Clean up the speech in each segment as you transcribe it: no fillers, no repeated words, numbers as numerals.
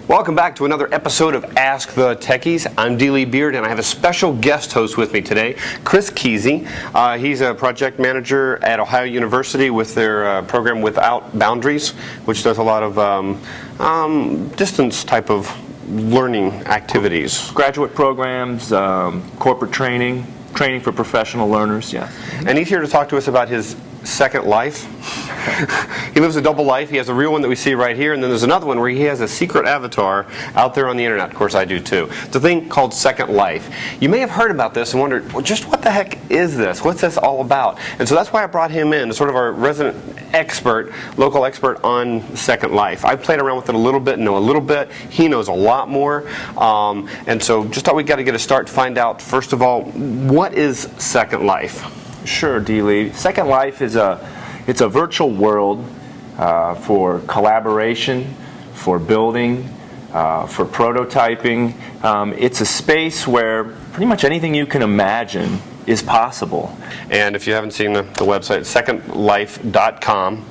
Welcome back to another episode of Ask the Techies. I'm D.Lee Beard, and I have a special guest host with me today, Chris Keesey. He's a project manager at Ohio University with their program Without Boundaries, which does a lot of distance type of learning activities. Graduate programs, corporate training for professional learners, yeah. And he's here to talk to us about his second life. He lives a double life. He has a real one that we see right here, and then there's another one where he has a secret avatar out there on the internet. Of course, I do too. It's a thing called Second Life. You may have heard about this and wondered, well, just what the heck is this? What's this all about? And so that's why I brought him in, sort of our resident expert, local expert on Second Life. I played around with it a little bit and know a little bit. He knows a lot more. And so just thought we got to get a start to find out, first of all, what is Second Life? Sure, D.Lee. Second Life is it's a virtual world for collaboration, for building, for prototyping. It's a space where pretty much anything you can imagine is possible. And if you haven't seen the website, secondlife.com.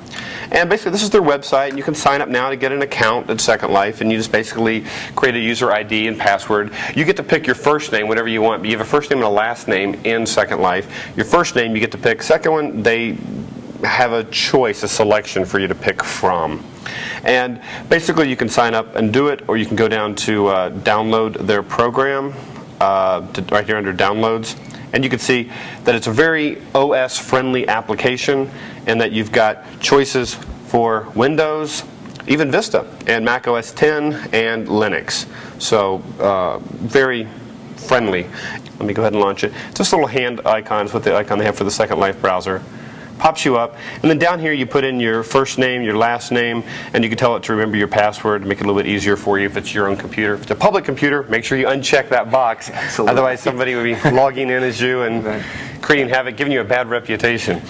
And basically this is their website, and you can sign up now to get an account at Second Life, and you just basically create a user ID and password. You get to pick your first name, whatever you want, but you have a first name and a last name in Second Life. Your first name you get to pick. Second one, they have a choice, a selection for you to pick from. And basically you can sign up and do it, or you can go down to download their program, right here under downloads. And you can see that it's a very OS-friendly application, and that you've got choices for Windows, even Vista, and Mac OS X and Linux. So very friendly. Let me go ahead and launch it. Just little hand icons with the icon they have for the Second Life browser. Pops you up, and then down here you put in your first name, your last name, and you can tell it to remember your password to make it a little bit easier for you if it's your own computer. If it's a public computer, make sure you uncheck that box. Absolutely. Otherwise somebody would be logging in as you and creating havoc, giving you a bad reputation.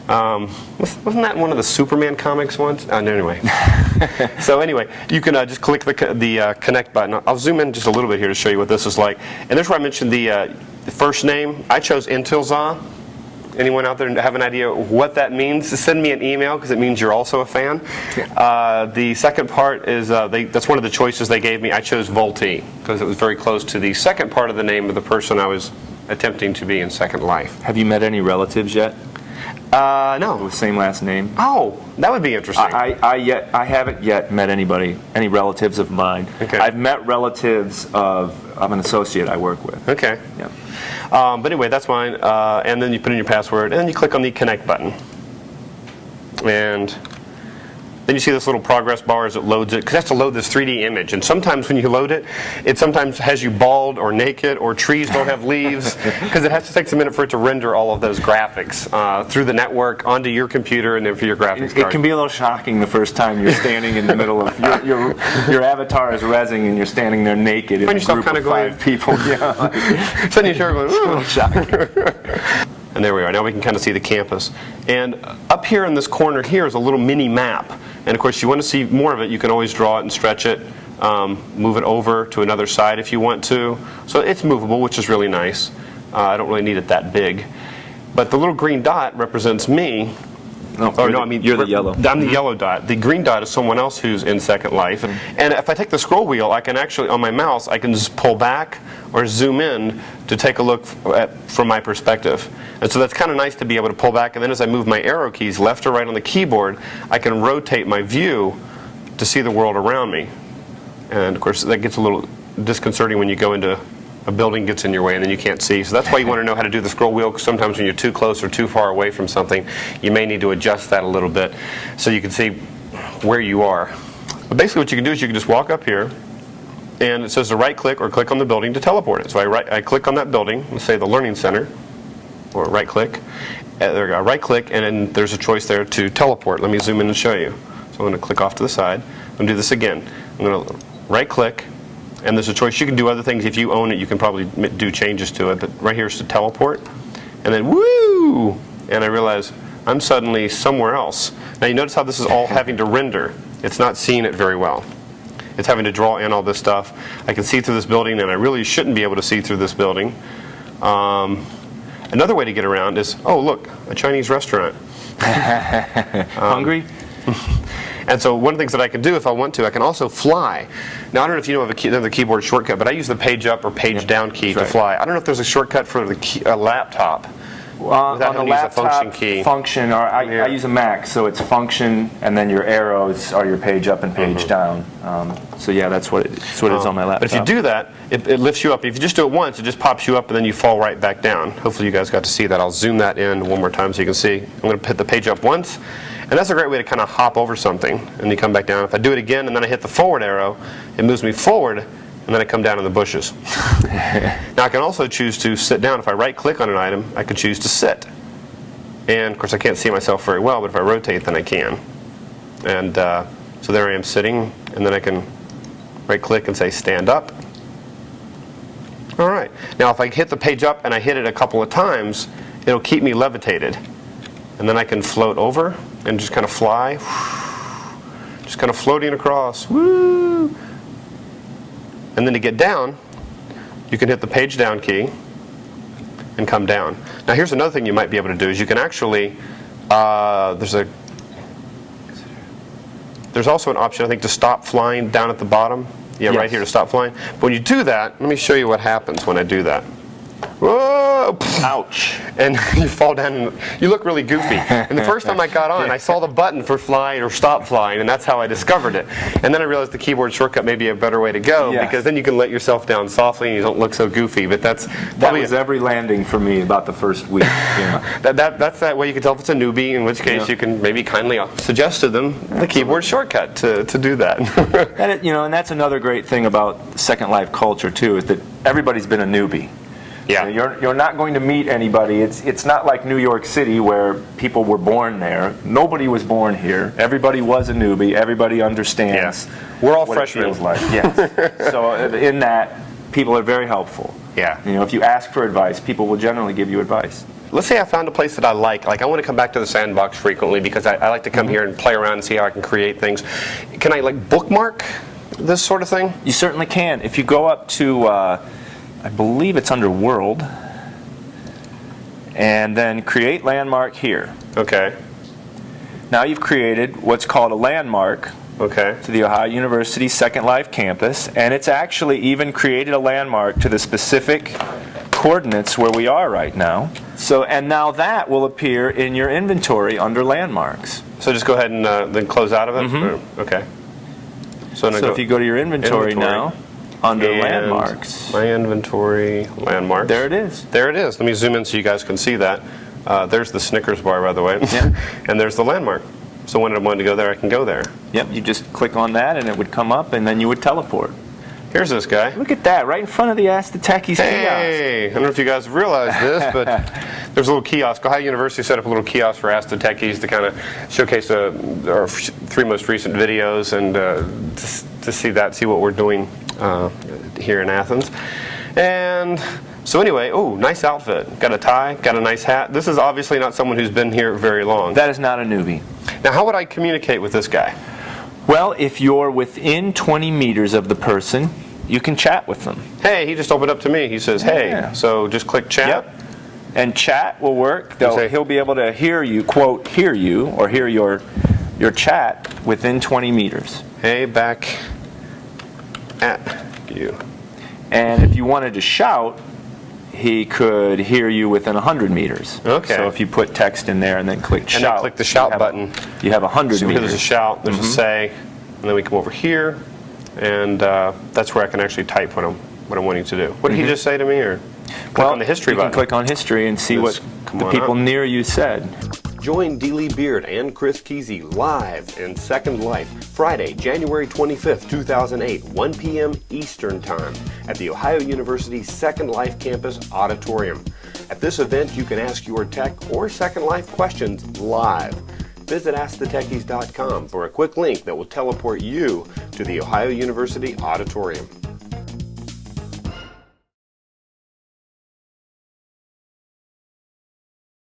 Wasn't that one of the Superman comics once? No, anyway. So anyway, you can just click the connect button. I'll zoom in just a little bit here to show you what this is like. And there's where I mentioned the first name. I chose Intilza. Anyone out there have an idea what that means? Just send me an email, because it means you're also a fan. The second part is, that's one of the choices they gave me. I chose Volti, because it was very close to the second part of the name of the person I was attempting to be in Second Life. Have you met any relatives yet? No. With the same last name? Oh, that would be interesting. I haven't yet met any relatives of mine. Okay. I've met relatives of an associate I work with. Okay. Yeah. But anyway, that's mine. And then you put in your password, and then you click on the connect button. And then you see this little progress bar as it loads it, because it has to load this 3D image. And sometimes when you load it, it sometimes has you bald or naked, or trees don't have leaves, because it has to take a minute for it to render all of those graphics through the network onto your computer and then for your graphics card. It can be a little shocking the first time you're standing in the middle of your avatar is rezzing and you're standing there naked in a group of 5 people. Yeah. Suddenly you're going, ooh. A little shocking. And there we are. Now we can kind of see the campus. And up here in this corner here is a little mini map. And of course, if you want to see more of it, you can always draw it and stretch it, move it over to another side if you want to. So it's movable, which is really nice. I don't really need it that big. But the little green dot represents me. You're the yellow. I'm the yellow dot. The green dot is someone else who's in Second Life. And if I take the scroll wheel, I can actually, on my mouse, I can just pull back or zoom in to take a look from my perspective. And so that's kind of nice to be able to pull back. And then as I move my arrow keys left or right on the keyboard, I can rotate my view to see the world around me. And of course, that gets a little disconcerting when you go into a building gets in your way and then you can't see. So that's why you want to know how to do the scroll wheel, because sometimes when you're too close or too far away from something, you may need to adjust that a little bit so you can see where you are. But basically what you can do is you can just walk up here, and it says to right click or click on the building to teleport it. So I click on that building, let's say the Learning Center, or right click. There we go, right click, and then there's a choice there to teleport. Let me zoom in and show you. So I'm going to click off to the side. I'm going to do this again. I'm going to right click, and there's a choice. You can do other things. If you own it, you can probably do changes to it. But right here is to teleport. And then, woo! And I realize I'm suddenly somewhere else. Now you notice how this is all having to render. It's not seeing it very well. It's having to draw in all this stuff. I can see through this building, and I really shouldn't be able to see through this building. Another way to get around is, oh look, a Chinese restaurant. Hungry? And so one of the things that I can do if I want to, I can also fly. Now I don't know if you know of another keyboard shortcut, but I use the page up or page down key to fly. I don't know if there's a shortcut for the laptop. On the laptop, function, or I use a Mac, so it's function, and then your arrows are your page up and page down. So yeah, that's what it is on my laptop. But if you do that, it lifts you up. If you just do it once, it just pops you up, and then you fall right back down. Hopefully you guys got to see that. I'll zoom that in one more time so you can see. I'm going to hit the page up once, and that's a great way to kind of hop over something, and you come back down. If I do it again, and then I hit the forward arrow, it moves me forward, and then I come down in the bushes. Now I can also choose to sit down. If I right-click on an item, I could choose to sit. And of course I can't see myself very well, but if I rotate, then I can. And so there I am sitting, and then I can right-click and say stand up. All right. Now if I hit the page up and I hit it a couple of times, it'll keep me levitated. And then I can float over and just kind of fly. Just kind of floating across. Woo! And then to get down, you can hit the page down key and come down. Now here's another thing you might be able to do is you can actually, there's also an option I think to stop flying down at the bottom. Yeah, right here to stop flying. But when you do that, let me show you what happens when I do that. Whoa! Ouch. And you fall down and you look really goofy. And the first time I got on, I saw the button for fly or stop flying, and that's how I discovered it. And then I realized the keyboard shortcut may be a better way to go, because then you can let yourself down softly and you don't look so goofy. But that was every landing for me about the first week. That's that way you can tell if it's a newbie, in which case you can maybe kindly suggest to them the keyboard shortcut to do that. And that's another great thing about Second Life culture too, is that everybody's been a newbie. Yeah. You're not going to meet anybody. It's not like New York City where people were born there. Nobody was born here. Everybody was a newbie. Everybody understands. Yeah. We're all what freshmen. It feels like. Yes. So in that, people are very helpful. Yeah. If you ask for advice, people will generally give you advice. Let's say I found a place that I like. Like I want to come back to the sandbox frequently because I like to come here and play around and see how I can create things. Can I like bookmark this sort of thing? You certainly can. If you go up to I believe it's under World, and then create landmark here. Okay. Now you've created what's called a landmark to the Ohio University Second Life campus, and it's actually even created a landmark to the specific coordinates where we are right now. So, and now that will appear in your inventory under landmarks. So just go ahead and then close out of it? Mm-hmm. Okay. So if you go to your inventory now, under landmarks. My inventory, landmarks. There it is. There it is. Let me zoom in so you guys can see that. There's the Snickers bar, by the way. Yeah. And there's the landmark. So when I want to go there, I can go there. Yep, you just click on that and it would come up and then you would teleport. Here's this guy. Look at that, right in front of the Ask the Techies kiosk. Hey, I don't know if you guys realize this, but there's a little kiosk. Ohio University set up a little kiosk for Ask the Techies to kind of showcase our 3 most recent videos and to see what we're doing here in Athens. And so anyway, nice outfit. Got a tie, got a nice hat. This is obviously not someone who's been here very long. That is not a newbie. Now, how would I communicate with this guy? Well, if you're within 20 meters of the person, you can chat with them. Hey, he just opened up to me. He says, hey, so just click chat. Yep. And chat will work. He'll be able to hear you, quote, hear you, or hear your chat within 20 meters. Hey, back at you. And if you wanted to shout, he could hear you within 100 meters. Okay. So if you put text in there and then click shout. And then click the shout button. You have 100 so meters. There's a shout, there's a say, and then we come over here, and that's where I can actually type what I'm wanting to do. What did he just say to me? Or click on the history button? You can click on history and see what the people near you said. Join D.Lee Beard and Chris Keesey live in Second Life, Friday, January 25th, 2008, 1 p.m. Eastern Time at the Ohio University Second Life Campus Auditorium. At this event, you can ask your tech or Second Life questions live. Visit AskTheTechies.com for a quick link that will teleport you to the Ohio University Auditorium.